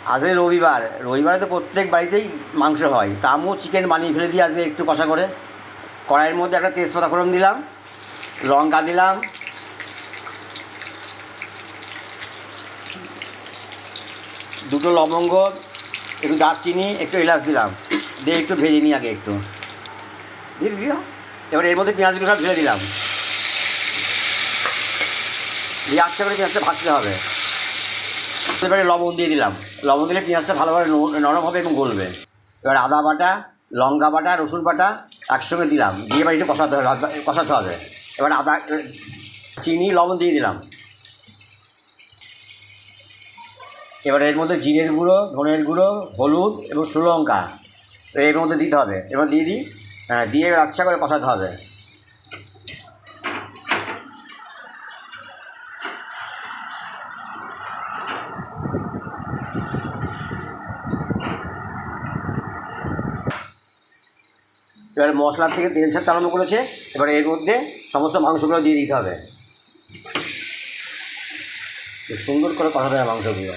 আজকে রবিবার, রবিবারে তো প্রত্যেক বাড়িতেই মাংস হয়, তা আমিও চিকেন বানিয়ে ফেলে দিই আজকে একটু কষা করে। কড়াইয়ের মধ্যে একটা তেজপাতা ফোড়ন দিলাম, লঙ্কা দিলাম, দুটো লবঙ্গ, একটু দারচিনি, একটু এলাচ দিলাম, দিয়ে একটু ভেজে নিই আগে একটু দিয়ে দিলাম। এবার এর মধ্যে পেঁয়াজগুলো সব ঢেলে দিলাম, দিয়ে আচ্ছা করে পেঁয়াজটা ভাজতে হবে। এবারে লবণ দিয়ে দিলাম, লবণ দিলে পেঁয়াজটা ভালোভাবে নরম হবে এবং গলবে। এবার আদা বাটা, লঙ্কা বাটা, রসুন বাটা একসঙ্গে দিলাম, দিয়ে এবার একটু কষাতে হবে। এবার আদা, চিনি, লবণ দিয়ে দিলাম। এবার এর মধ্যে জিরের গুঁড়ো, ধনের গুঁড়ো, হলুদ এবং শ্রীলঙ্কা এর মধ্যে দিতে হবে। এবার দিয়ে দিই, দিয়ে আচ্ছা করে কষাতে হবে। এবার মশলার থেকে তেল ছাড়তে আরম্ভ করেছে, এবার এর মধ্যে সমস্ত মাংসগুলো দিয়ে দিতে হবে। সুন্দর করে কষাতে হবে মাংসগুলো।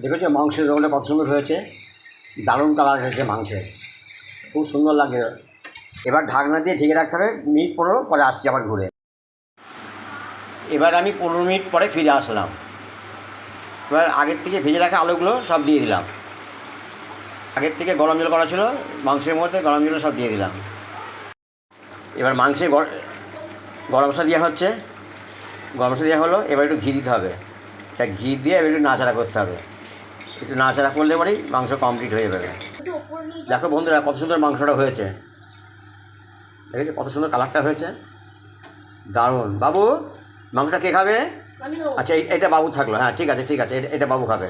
দেখেছো মাংসের রঙটা কত সুন্দর হয়েছে, দারুণ কালার এসেছে মাংসের, খুব সুন্দর লাগে। এবার ঢাকনা দিয়ে ঢেকে রাখতে হবে, মিনিট 15 পরে আসছি আবার ঘুরে। এবার আমি 15 মিনিট পরে ফিরে আসলাম। এবার আগের থেকে ভেজে রাখা আলুগুলো সব দিয়ে দিলাম, আগের থেকে গরম জল করা ছিল মাংসের মধ্যে, গরম জল সব দিয়ে দিলাম। এবার মাংসে গরম মশলা দেওয়া হচ্ছে, গরম মশলা দেওয়া হলো। এবার একটু ঘি দিতে হবে, তা ঘি দিয়ে এবার একটু নাড়াচাড়া করতে হবে। একটু নাড়াচাড়া করলে পরেই মাংস কমপ্লিট হয়ে যাবে। দেখো বন্ধুরা কত সুন্দর মাংসটা হয়েছে, দেখেছো কত সুন্দর কালারটা হয়েছে, দারুণ। বাবু মাংসটা কে খাবে? আচ্ছা এটা বাবু থাকলো, হ্যাঁ ঠিক আছে ঠিক আছে, এটা বাবু খাবে।